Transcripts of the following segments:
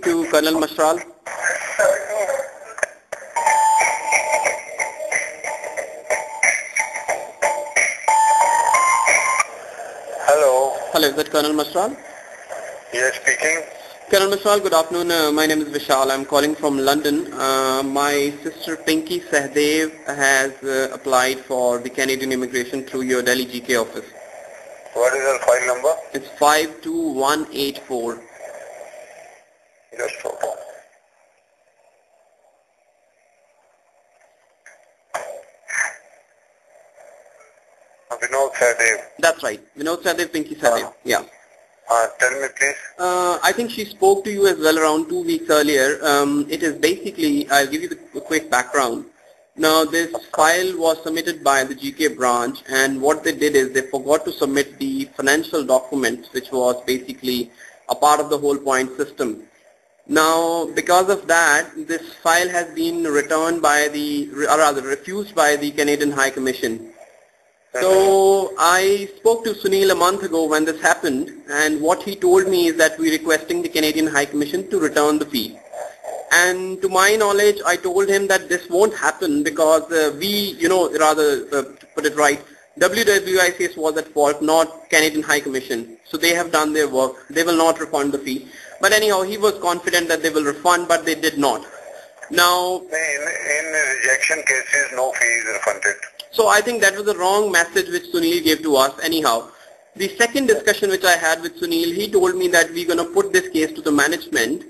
to Colonel Mashral. Hello. Hello, is that Colonel Mashral? Yes, speaking. Colonel Mashral, good afternoon. My name is Vishal. I'm calling from London. My sister Pinky Sahdev has applied for the Canadian immigration through your Delhi GK office. What is your file number? It's 52184. Just hold on. Vinod Sahdev. That's right. Vinod Sahdev, Pinky Sahdev. Yeah. Tell me please. I think she spoke to you as well around 2 weeks earlier. It is basically, I'll give you the quick background. Now this file was submitted by the GK branch, and what they did is they forgot to submit the financial documents, which was basically a part of the whole point system. Now because of that, this file has been returned by the, or rather refused by the Canadian High Commission. So I spoke to Sunil a month ago when this happened, and what he told me is that we're requesting the Canadian High Commission to return the fee. And to my knowledge, I told him that this won't happen because to put it right, WWICS was at fault, not Canadian High Commission. So they have done their work. They will not refund the fee. But anyhow, he was confident that they will refund, but they did not. Now, in rejection cases, no fee is refunded. So I think that was the wrong message which Sunil gave to us. Anyhow, the second discussion which I had with Sunil, he told me that we're going to put this case to the management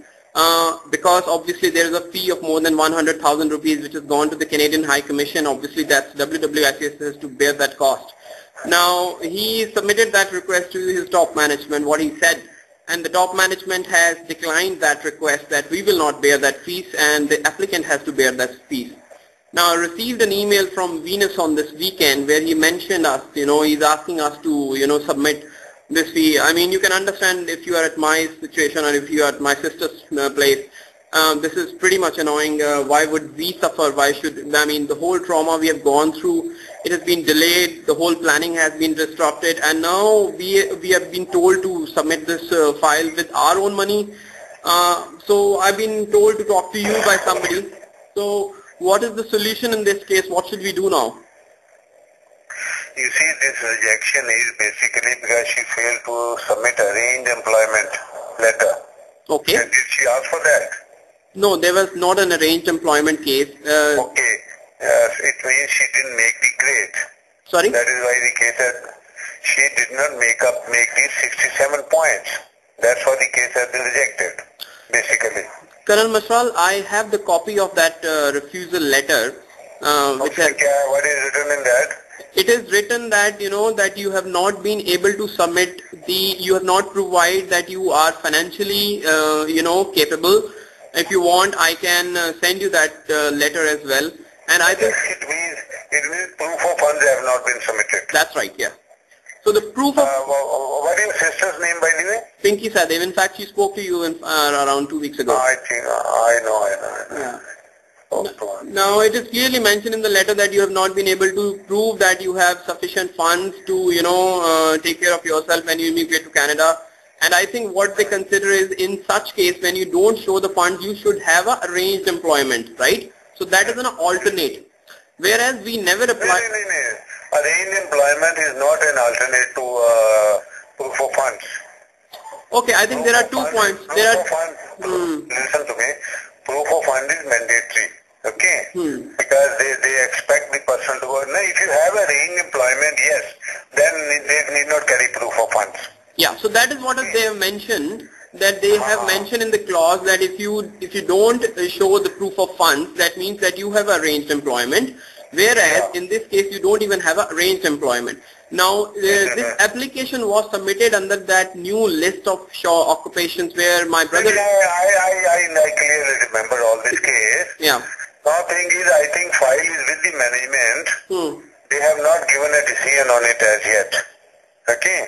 because obviously there is a fee of more than 100,000 rupees which has gone to the Canadian High Commission. Obviously that's WWICS has to bear that cost. Now he submitted that request to his top management, what he said, and the top management has declined that request, that we will not bear that fees and the applicant has to bear that fees. Now I received an email from Venus on this weekend where he mentioned us, he's asking us to, submit this fee. I mean, you can understand if you are at my situation or if you are at my sister's place, this is pretty much annoying. Why would we suffer? The whole trauma we have gone through, it has been delayed, the whole planning has been disrupted, and now we have been told to submit this file with our own money. So I've been told to talk to you by somebody. So what is the solution in this case? What should we do now? You see, this rejection is basically because she failed to submit a arranged employment letter. Okay. And did she ask for that? No, there was not an arranged employment case. Okay. It means she didn't make the grade. Sorry? That is why the case she did not make these 67 points. That's why the case has been rejected, basically. Colonel Mashral, I have the copy of that refusal letter. What is written in that? It is written that, that you have not been able to submit you have not provided that you are financially, capable. If you want, I can send you that letter as well. And I think it means proof of funds have not been submitted. That's right, yeah. So the proof of... what is your sister's name, by the way? Pinky Sahdev. In fact, she spoke to you around 2 weeks ago. I think, I know. Yeah. Now, it is clearly mentioned in the letter that you have not been able to prove that you have sufficient funds to, take care of yourself when you immigrate to Canada. And I think what they consider is, in such case, when you don't show the funds, you should have a arranged employment, right? So that is an alternate. Whereas we never apply... No. Arranged employment is not an alternate to proof of funds. Okay, I think there are 2 points. Listen to me. Proof of fund is mandatory. Okay? Because they expect the person to work. Now, if you have arranged employment, yes, then they need not carry proof of funds. Yeah, so that is what they have mentioned, that they have mentioned in the clause that if you don't show the proof of funds, that means that you have arranged employment, whereas in this case you don't even have arranged employment. Now this application was submitted under that new list of occupations where my brother... I clearly remember all this case. Yeah. Now thing is, I think file is with the management. They have not given a decision on it as yet. Okay,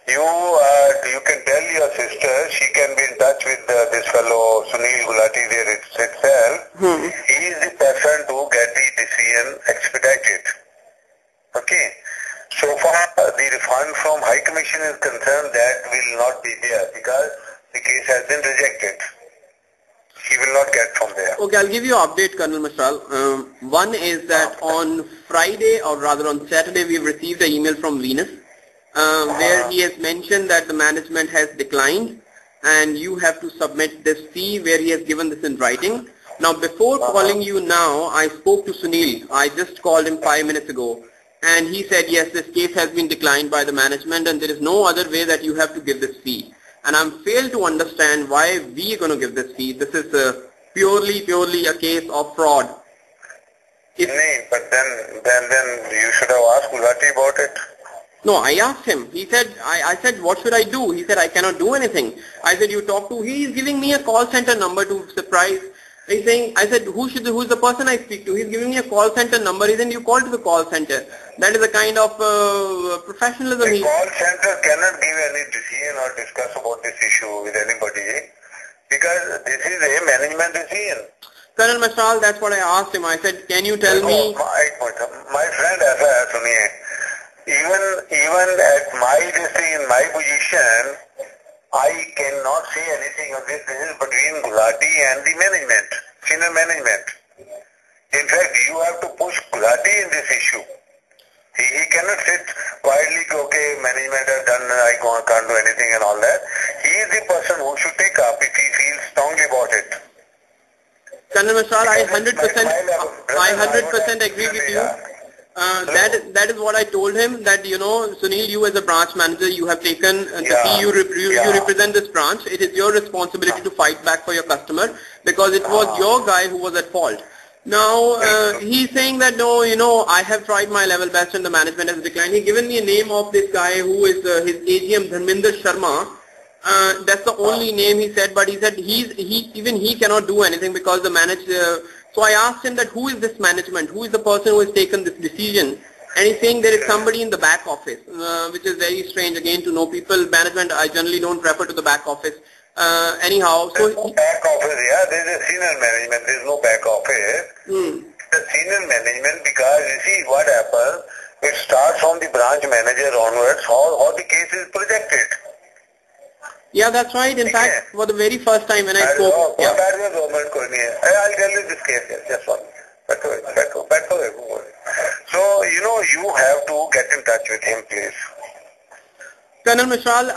you can tell your sister, she can be in touch with this fellow Sunil Gulati there itself. He is the person to get the decision expedited. Okay, so far the refund from High Commission is concerned, that will not be there because the case has been rejected. He will not get from there. Okay, I'll give you an update, Colonel Mashal. One is that on Friday, or rather on Saturday, we've received an email from Venus where he has mentioned that the management has declined and you have to submit this fee, where he has given this in writing. Now, before calling you now, I spoke to Sunil. I just called him 5 minutes ago, and he said, yes, this case has been declined by the management and there is no other way that you have to give this fee. And I'm failed to understand why we are going to give this fee. This is purely a case of fraud. But then you should have asked Gulati about it. No, I asked him. He said, I said, what should I do? He said, I cannot do anything. I said, you talk to, he is giving me a call center number to surprise. He's saying, I said, who's the person I speak to? He's giving me a call center number. He said, you call to the call center. That is a kind of professionalism. The call center cannot give any decision or discuss about this issue with anybody because this is a management decision. Colonel Mashal, that's what I asked him. I said, can you tell me? My friend, even at my in my position, I cannot say anything of this. This is between Gulati and the management, senior management. In fact, you have to push Gulati in this issue. He cannot sit quietly, okay, management has done, I can't do anything and all that. He is the person who should take up if he feels strongly about it. Colonel Mashal, I 100% agree with you. That is what I told him, that, you know, Sunil, you as a branch manager, you have taken the fee, you represent this branch. It is your responsibility to fight back for your customer because it was your guy who was at fault. Now, he's saying that, no, you know, I have tried my level best and the management has declined. He given me a name of this guy who is his AGM, Dharminder Sharma. That's the only name he said, but he said even he cannot do anything because the manager. So I asked him that who is this management? Who is the person who has taken this decision? And he's saying there is somebody in the back office, which is very strange again to know people. Management, I generally don't refer to the back office. Anyhow, so there's no back office, there is a senior management, there is no back office. The senior management, because you see what happens, it starts from the branch manager onwards, how the case is projected. Yeah, that's right. In fact, for the very first time when I spoke. I'll tell you this case, just one. So, you know, you have to get in touch with him, please. Colonel Mashal,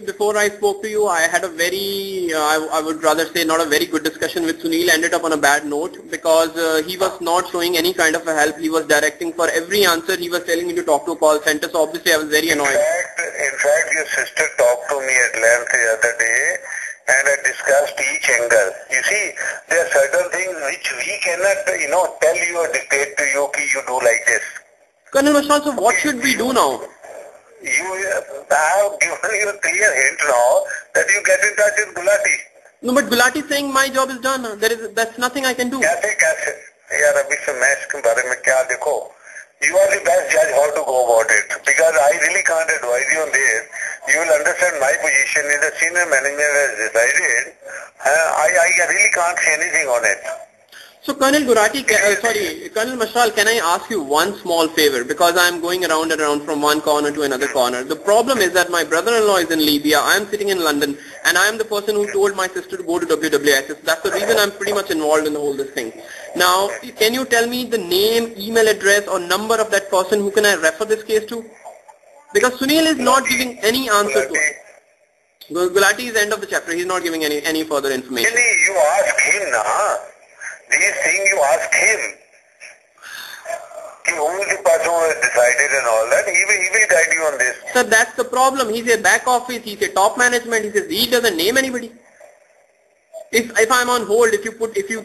before I spoke to you, I had a very, I would rather say not a very good discussion with Sunil, ended up on a bad note because he was not showing any kind of a help. He was directing for every answer. He was telling me to talk to a call center. So obviously I was very annoyed. In fact, your sister talked to me at length the other day and I discussed each angle. You see, there are certain things which we cannot, you know, tell you or dictate to you that you do like this. Colonel Mashal, so what should we do now? I have given you a clear hint now that you get in touch with Gulati. No, but Gulati is saying my job is done. That's nothing I can do. You are the best judge how to go about it because I really can't advise you on this. You will understand my position is the senior management has decided. I really can't say anything on it. So Colonel Colonel Mashal, can I ask you one small favor because I am going around and around from one corner to another corner. The problem is that my brother-in-law is in Libya, I am sitting in London and I am the person who told my sister to go to WWIS. That's the reason I am pretty much involved in the whole this thing. Now, can you tell me the name, email address or number of that person who can I refer this case to? Because Sunil is not giving any answer to it. Gulati is the end of the chapter, he is not giving any further information. You ask him now. These things you ask him. Who is the person who has decided and all that? He will guide you on this. Sir, that's the problem. He's a back office, he's a top management, he doesn't name anybody. If I'm on hold, if you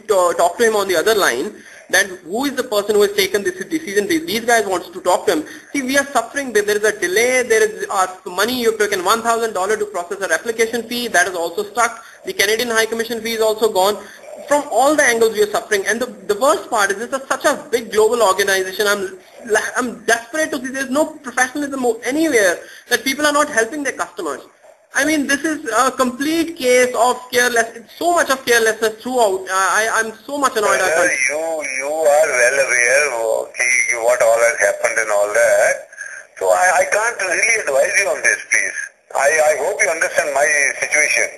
talk to him on the other line, that who is the person who has taken this decision, these guys wants to talk to him. See, we are suffering, there is a delay, there is money, you've taken $1,000 to process our application fee, that is also stuck. The Canadian High Commission fee is also gone. From all the angles we are suffering, and the worst part is this is such a big global organization. I'm desperate to see there's no professionalism anywhere, that people are not helping their customers. I mean, this is a complete case of carelessness, so much of carelessness throughout. I'm so much annoyed. You are well aware of what all has happened and all that. So I can't really advise you on this, please. I hope you understand my situation.